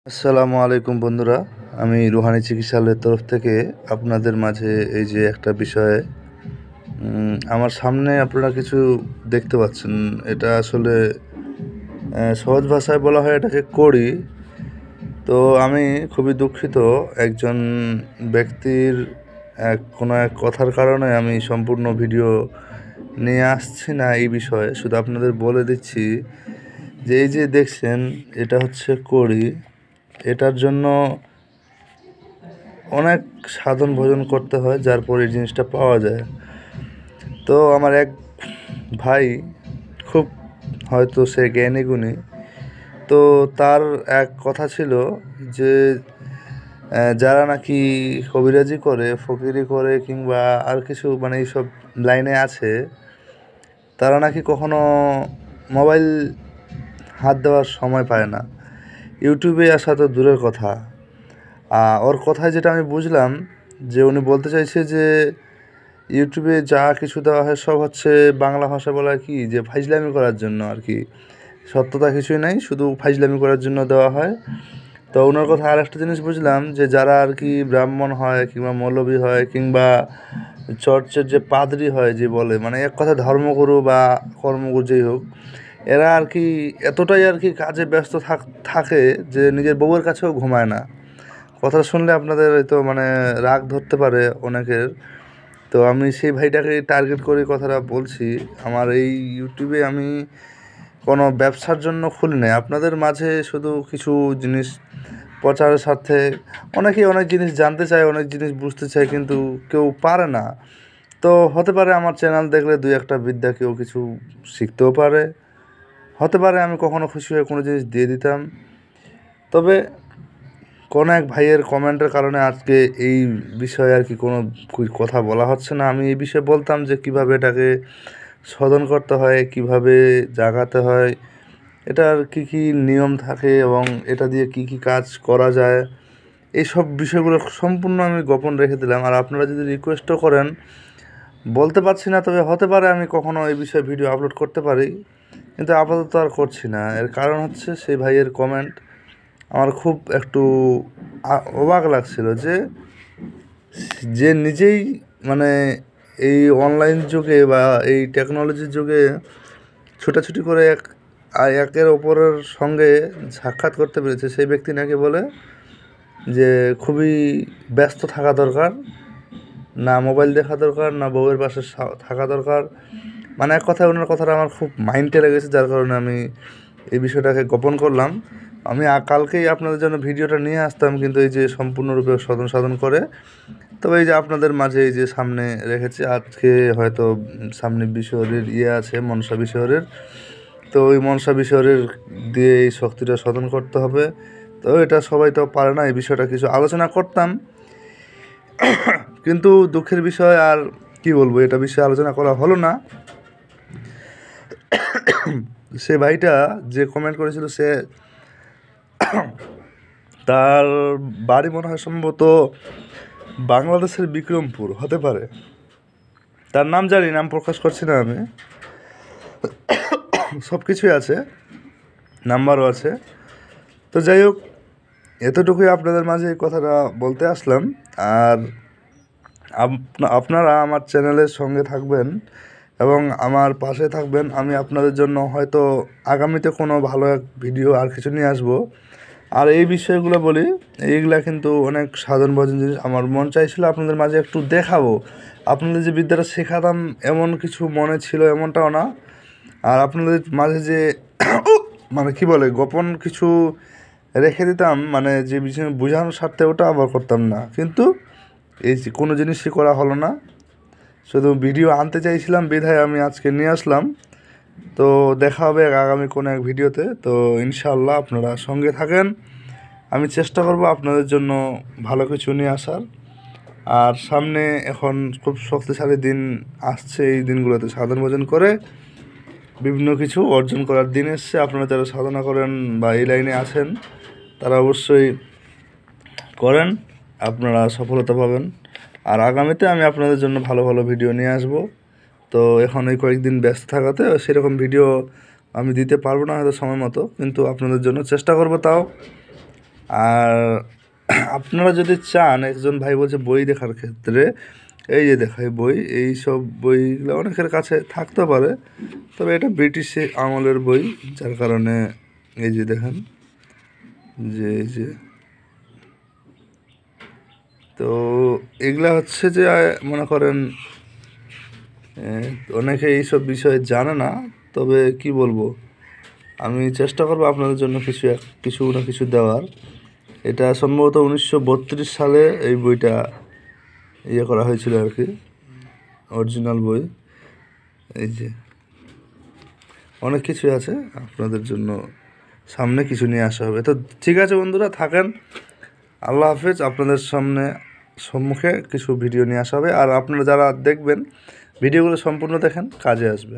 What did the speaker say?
আসসালামু আলাইকুম বন্ধুরা। আমি রুহানি চিকিৎসালয়ের তরফ থেকে আপনাদের মাঝে এই যে একটা বিষয়ে আমার সামনে আপনারা কিছু দেখতে পাচ্ছেন। এটা আসলে সহজ ভাষায় বলা হয় এটাকে কড়ি। তো আমি খুবই দুঃখিত, একজন ব্যক্তির কোনো এক কথার কারণে আমি সম্পূর্ণ ভিডিও নিয়ে আসছি না এই বিষয়ে। শুধু আপনাদের বলে দিচ্ছি যে এই যে দেখছেন এটা হচ্ছে কড়ি। এটার জন্য অনেক সাধন ভোজন করতে হয়, যার পরে এই জিনিসটা পাওয়া যায়। তো আমার এক ভাই, খুব হয়তো সে জ্ঞানী গুণী, তো তার এক কথা ছিল যে যারা নাকি কবিরাজি করে, ফকিরি করে, কিংবা আর কিছু মানে এইসব লাইনে আছে, তারা নাকি কখনো মোবাইল হাত দেওয়ার সময় পায় না। ইউটিউবে আসা তো দূরের কথা। ওর কথায় যেটা আমি বুঝলাম যে উনি বলতে চাইছে যে ইউটিউবে যা কিছু দেওয়া হয় সব হচ্ছে বাংলা ভাষা বলা কি যে ফাইজলামি করার জন্য আর কি, সত্যতা কিছুই নাই, শুধু ফাইজলামি করার জন্য দেওয়া হয়। তো ওনার কথা আর একটা জিনিস বুঝলাম যে যারা আর কি ব্রাহ্মণ হয় কিংবা মৌলবী হয় কিংবা চর্চের যে পাদ্রী হয়, যে বলে মানে এক কথা ধর্মগুরু বা কর্মগুরু যেই হোক, এরা আর কি এতটাই আর কি কাজে ব্যস্ত থাকে যে নিজের বউয়ের কাছেও ঘুমায় না। কথা শুনলে আপনাদের হয়তো মানে রাগ ধরতে পারে অনেকের। তো আমি সেই ভাইটাকে টার্গেট করে কথাটা বলছি। আমার এই ইউটিউবে আমি কোনো ব্যবসার জন্য খুলি নাই, আপনাদের মাঝে শুধু কিছু জিনিস প্রচারের স্বার্থে। অনেকেই অনেক জিনিস জানতে চায়, অনেক জিনিস বুঝতে চায়, কিন্তু কেউ পারে না। তো হতে পারে আমার চ্যানেল দেখলে দুই একটা বিদ্যা কেউ কিছু শিখতেও পারে, হতে পারে আমি কখনো খুশি হয়ে কোনো জিনিস দিয়ে দিতাম। তবে কোনো এক ভাইয়ের কমেন্টের কারণে আজকে এই বিষয়ে আর কি কোনো কথা বলা হচ্ছে না। আমি এই বিষয়ে বলতাম যে কিভাবে এটাকে শোধন করতে হয়, কিভাবে জাগাতে হয়, এটার কি কি নিয়ম থাকে এবং এটা দিয়ে কি কি কাজ করা যায়, এই সব বিষয়গুলো সম্পূর্ণ আমি গোপন রেখে দিলাম। আর আপনারা যদি রিকোয়েস্টও করেন, বলতে পারছি না, তবে হতে পারে আমি কখনো এই বিষয়ে ভিডিও আপলোড করতে পারি, কিন্তু আপাতত আর করছি না। এর কারণ হচ্ছে সেই ভাইয়ের কমেন্ট আমার খুব একটু অবাক লাগছিল যে যে নিজেই মানে এই অনলাইন যুগে বা এই টেকনোলজির যুগে ছুটাছুটি করে একের ওপরের সঙ্গে সাক্ষাৎ করতে পেরেছে, সেই ব্যক্তি নাকি বলে যে খুবই ব্যস্ত থাকা দরকার, না মোবাইল দেখা দরকার, না বউয়ের পাশে থাকা দরকার। মানে এক কথায় ওনার কথাটা আমার খুব মাইন্ডে লেগেছে, যার কারণে আমি এই বিষয়টাকে গোপন করলাম। আমি কালকেই আপনাদের জন্য ভিডিওটা নিয়ে আসতাম, কিন্তু এই যে সম্পূর্ণরূপে সাধন করে, তবে এই যে আপনাদের মাঝে এই যে সামনে রেখেছি। আজকে হয়তো সামনে বিশ্বহরের আছে, মনসা বিশ্বহরের। তো ওই মনসা বিশ্বহরের দিয়ে এই শক্তিটা সাধন করতে হবে। তো এটা সবাই তো পারে না, এই বিষয়টা কিছু আলোচনা করতাম, কিন্তু দুঃখের বিষয় আর কি বলবো, এটা বিষয়ে আলোচনা করা হলো না। সে ভাইটা যে কমেন্ট করেছিল, সে তার বাড়ি মনে হয় সম্ভবত বাংলাদেশের বিক্রমপুর হতে পারে, তার নাম জানি, নাম প্রকাশ করছি না আমি। সব কিছুই আছে, নাম্বারও আছে। তো যাই হোক, এতটুকুই আপনাদের মাঝে এই কথাটা বলতে আসলাম। আর আপনারা আমার চ্যানেলের সঙ্গে থাকবেন এবং আমার পাশে থাকবেন। আমি আপনাদের জন্য হয়তো আগামীতে কোনো ভালো এক ভিডিও আর কিছু নিয়ে আসবো। আর এই বিষয়গুলো বলি, এইগুলা কিন্তু অনেক সাধারণ ভোজন জিনিস। আমার মন চাইছিল আপনাদের মাঝে একটু দেখাবো। আপনাদের যে বিদ্যাটা শেখাতাম এমন কিছু মনে ছিল এমনটাও না। আর আপনাদের মাঝে যে মানে কি বলে গোপন কিছু রেখে দিতাম, মানে যে বিষয় বোঝানোর স্বার্থে, ওটা আবার করতাম না। কিন্তু এই কোনো জিনিসই করা হলো না, শুধু ভিডিও আনতে চাইছিলাম বিধায় আমি আজকে নিয়ে আসলাম। তো দেখা হবে আগামী কোনো এক ভিডিওতে। তো ইনশাআল্লাহ আপনারা সঙ্গে থাকেন, আমি চেষ্টা করব আপনাদের জন্য ভালো কিছু নিয়ে আসার। আর সামনে এখন খুব শক্তিশালী দিন আসছে, এই দিনগুলোতে সাধন ভোজন করে বিভিন্ন কিছু অর্জন করার দিন এসছে। আপনারা যারা সাধনা করেন বা এই লাইনে আছেন, তারা অবশ্যই করেন, আপনারা সফলতা পাবেন। আর আগামীতে আমি আপনাদের জন্য ভালো ভালো ভিডিও নিয়ে আসব। তো এখন এই কয়েকদিন ব্যস্ত থাকাতে সেরকম ভিডিও আমি দিতে পারবো না হয়তো সময় মতো, কিন্তু আপনাদের জন্য চেষ্টা করব তাও। আর আপনারা যদি চান, একজন ভাই বলছে বই দেখার ক্ষেত্রে, এই যে দেখায় বই, এই সব বইগুলো অনেকের কাছে থাকতে পারে, তবে এটা ব্রিটিশ আমলের বই, যার কারণে এই যে দেখেন যে এই যে, তো এগুলা হচ্ছে যে মনে করেন অনেকে এইসব বিষয়ে জানে না, তবে কি বলবো, আমি চেষ্টা করবো আপনাদের জন্য কিছু না কিছু দেওয়ার। এটা সম্ভবত 1932 সালে এই বইটা ইয়ে করা হয়েছিল আর কি, অরিজিনাল বই। এই যে অনেক কিছু আছে, আপনাদের জন্য সামনে কিছু নিয়ে আসা হবে। তো ঠিক আছে বন্ধুরা, থাকেন। আল্লাহ হাফেজ। আপনাদের সম্মুখে কিছু ভিডিও নিয়ে আসা হবে, আর আপনারা যারা দেখবেন ভিডিওগুলো সম্পূর্ণ দেখেন, কাজে আসবে।